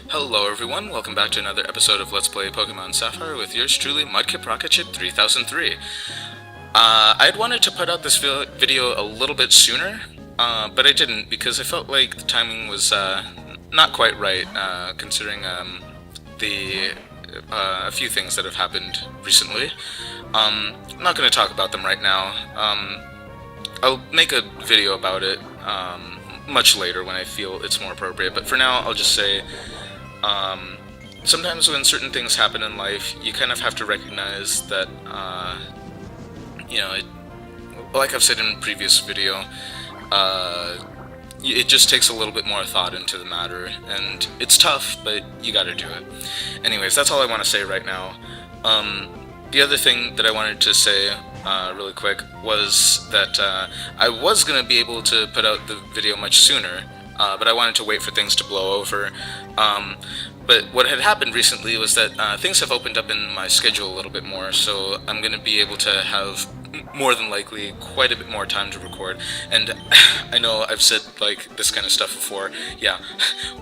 Hello everyone, welcome back to another episode of Let's Play Pokemon Sapphire with yours truly, Mudkip Rocket Ship 3003. I had wanted to put out this video a little bit sooner, but I didn't because I felt like the timing was not quite right, considering a few things that have happened recently. I'm not going to talk about them right now. I'll make a video about it much later when I feel it's more appropriate, but for now I'll just say sometimes when certain things happen in life, you kind of have to recognize that, like I've said in a previous video, it just takes a little bit more thought into the matter, and it's tough, but you gotta do it. Anyways, that's all I want to say right now. The other thing that I wanted to say really quick was that I was going to be able to put out the video much sooner, but I wanted to wait for things to blow over. But what had happened recently was that things have opened up in my schedule a little bit more, so I'm going to be able to have more than likely quite a bit more time to record. And I know I've said like this kind of stuff before. Yeah,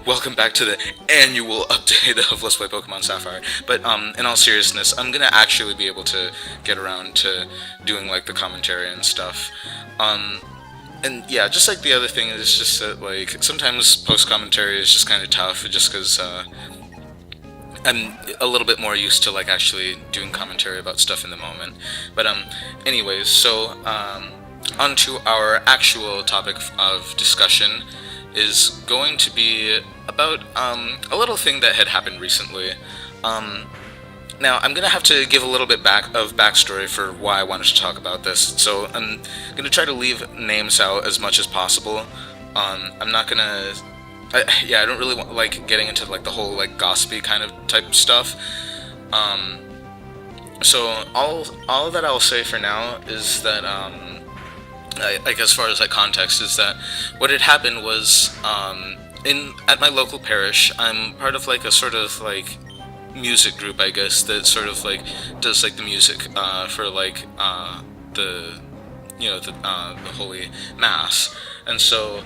welcome back to the annual update of Let's Play Pokemon Sapphire. But in all seriousness, I'm going to actually be able to get around to doing like the commentary and stuff. And yeah, just like the other thing is just that, like, sometimes post-commentary is just kind of tough, just because I'm a little bit more used to, like, actually doing commentary about stuff in the moment. But, anyways, so, on to our actual topic of discussion is going to be about, a little thing that had happened recently. Now, I'm going to have to give a little bit of backstory for why I wanted to talk about this, so I'm going to try to leave names out as much as possible. I'm not going to... I don't really want, like, getting into, like, the whole, like, gossipy kind of type stuff. So, all that I'll say for now is that, like, as far as, like, context, is that what had happened was, at my local parish, I'm part of, like, a sort of, like, music group, I guess, that sort of like does like the music for like the Holy Mass, and so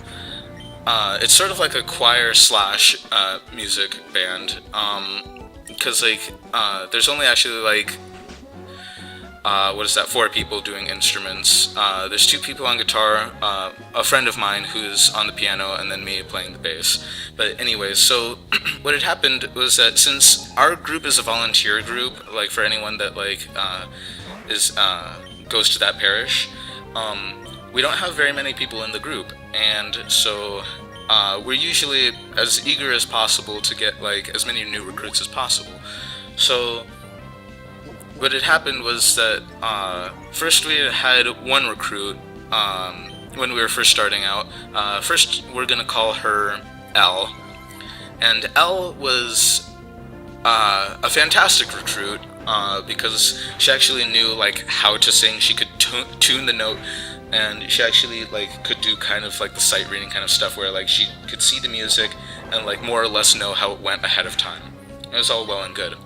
it's sort of like a choir slash music band, because like there's only actually like 4 people doing instruments. There's 2 people on guitar, a friend of mine who's on the piano, and then me playing the bass. But anyways, so what had happened was that since our group is a volunteer group, like for anyone that like goes to that parish, we don't have very many people in the group, and so we're usually as eager as possible to get like as many new recruits as possible. So what had happened was that first we had one recruit when we were first starting out. First, we're going to call her Elle. And Elle was a fantastic recruit because she actually knew like how to sing. She could tune the note, and she actually like could do kind of like the sight reading kind of stuff where like she could see the music and like more or less know how it went ahead of time. It was all well and good.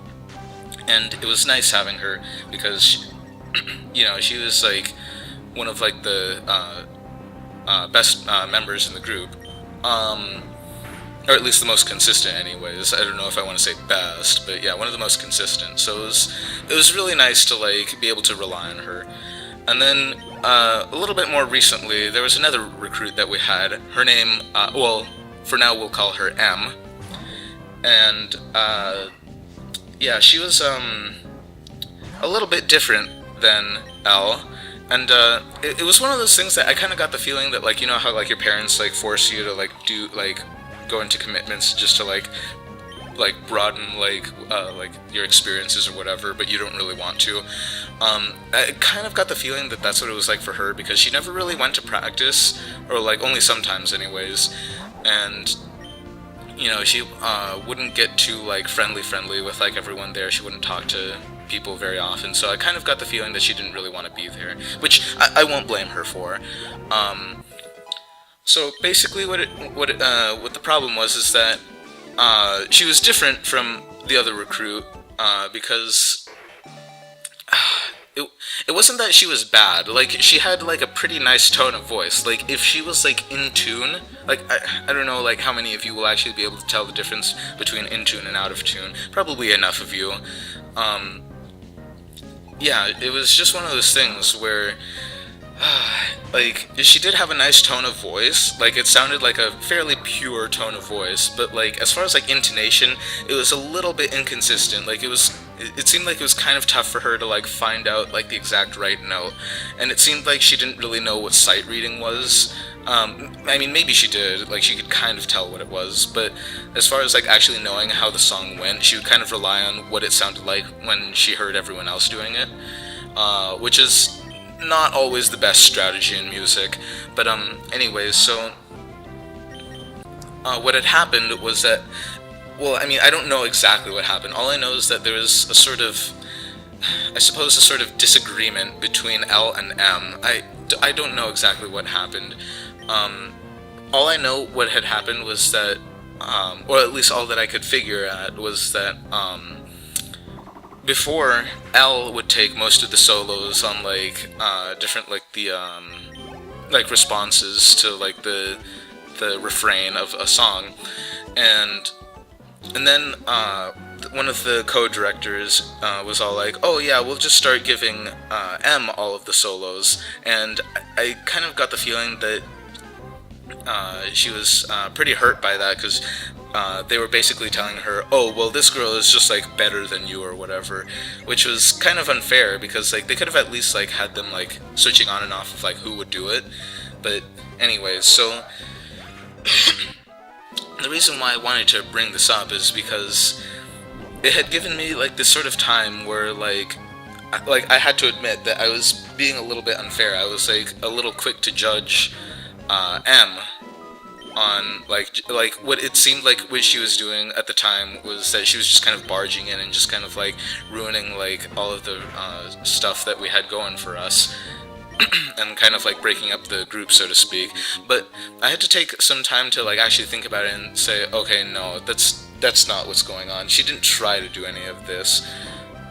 And it was nice having her because, she was like one of like the best members in the group, or at least the most consistent. Anyways, I don't know if I want to say best, but yeah, one of the most consistent. So it was really nice to like be able to rely on her. And then a little bit more recently, there was another recruit that we had. Her name, for now we'll call her M, and yeah, she was a little bit different than Elle, and it was one of those things that I kind of got the feeling that, like, you know how like your parents like force you to like do like go into commitments just to like broaden like your experiences or whatever, but you don't really want to. I kind of got the feeling that that's what it was like for her, because she never really went to practice, or like only sometimes anyways, and she wouldn't get too like friendly with like everyone there. She wouldn't talk to people very often, so I kind of got the feeling that she didn't really want to be there, which I won't blame her for. So basically, what the problem was is that she was different from the other recruit because it wasn't that she was bad. Like, she had like a pretty nice tone of voice. Like, if she was like in tune, like I don't know like how many of you will actually be able to tell the difference between in tune and out of tune. Probably enough of you. Yeah, it was just one of those things where like, she did have a nice tone of voice. Like, it sounded like a fairly pure tone of voice, but like as far as like intonation, it was a little bit inconsistent. Like, it seemed like it was kind of tough for her to like find out like the exact right note, and it seemed like she didn't really know what sight reading was. I mean, maybe she did, like she could kind of tell what it was, but as far as like actually knowing how the song went, she would kind of rely on what it sounded like when she heard everyone else doing it, which is not always the best strategy in music. But anyways, so what had happened was that, well, I mean, I don't know exactly what happened. All I know is that there was a sort of, I suppose, a sort of disagreement between L and M. I don't know exactly what happened. All I know what had happened was that, or at least all that I could figure at was that, before, L would take most of the solos on like different like the like responses to like the refrain of a song, and then one of the co-directors was all like, "Oh yeah, we'll just start giving M all of the solos," and I kind of got the feeling that she was pretty hurt by that, because they were basically telling her, "Oh, well, this girl is just like better than you or whatever," which was kind of unfair, because like they could have at least like had them like switching on and off of like who would do it. But anyways, so the reason why I wanted to bring this up is because it had given me like this sort of time where like I had to admit that I was being a little bit unfair. I was like a little quick to judge M on like what it seemed like what she was doing at the time was that she was just kind of barging in and just kind of like ruining like all of the stuff that we had going for us, and kind of like breaking up the group, so to speak. But I had to take some time to like actually think about it and say, okay, no, that's not what's going on. She didn't try to do any of this.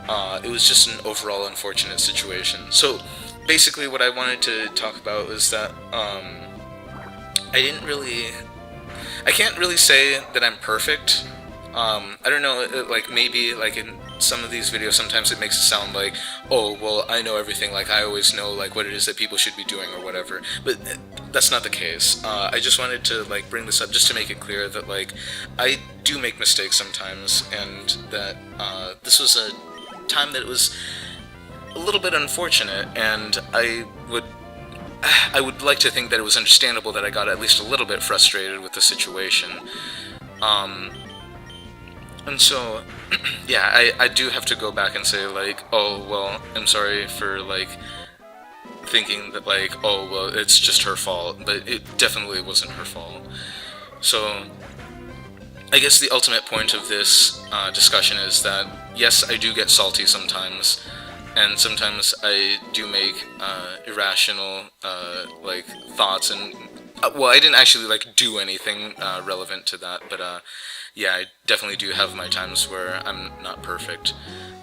It was just an overall unfortunate situation. So basically what I wanted to talk about was that I can't really say that I'm perfect. I don't know, like maybe like in some of these videos sometimes it makes it sound like, oh, well, I know everything, like I always know like what it is that people should be doing or whatever, but that's not the case. I just wanted to like bring this up just to make it clear that like I do make mistakes sometimes, and that this was a time that it was a little bit unfortunate, and I would like to think that it was understandable that I got at least a little bit frustrated with the situation. And so, yeah, I do have to go back and say, like, oh, well, I'm sorry for, like, thinking that, like, oh, well, it's just her fault, but it definitely wasn't her fault. So, I guess the ultimate point of this discussion is that, yes, I do get salty sometimes, and sometimes I do make irrational like thoughts, and well, I didn't actually like do anything relevant to that, but yeah, I definitely do have my times where I'm not perfect.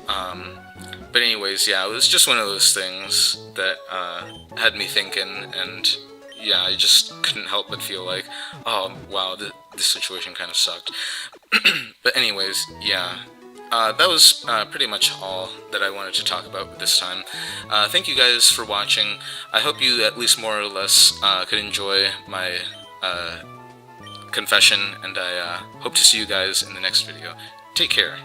But anyways, yeah, it was just one of those things that had me thinking, and yeah, I just couldn't help but feel like, oh wow, this situation kind of sucked. But anyways, yeah. That was pretty much all that I wanted to talk about this time. Thank you guys for watching. I hope you at least more or less could enjoy my confession, and I hope to see you guys in the next video. Take care.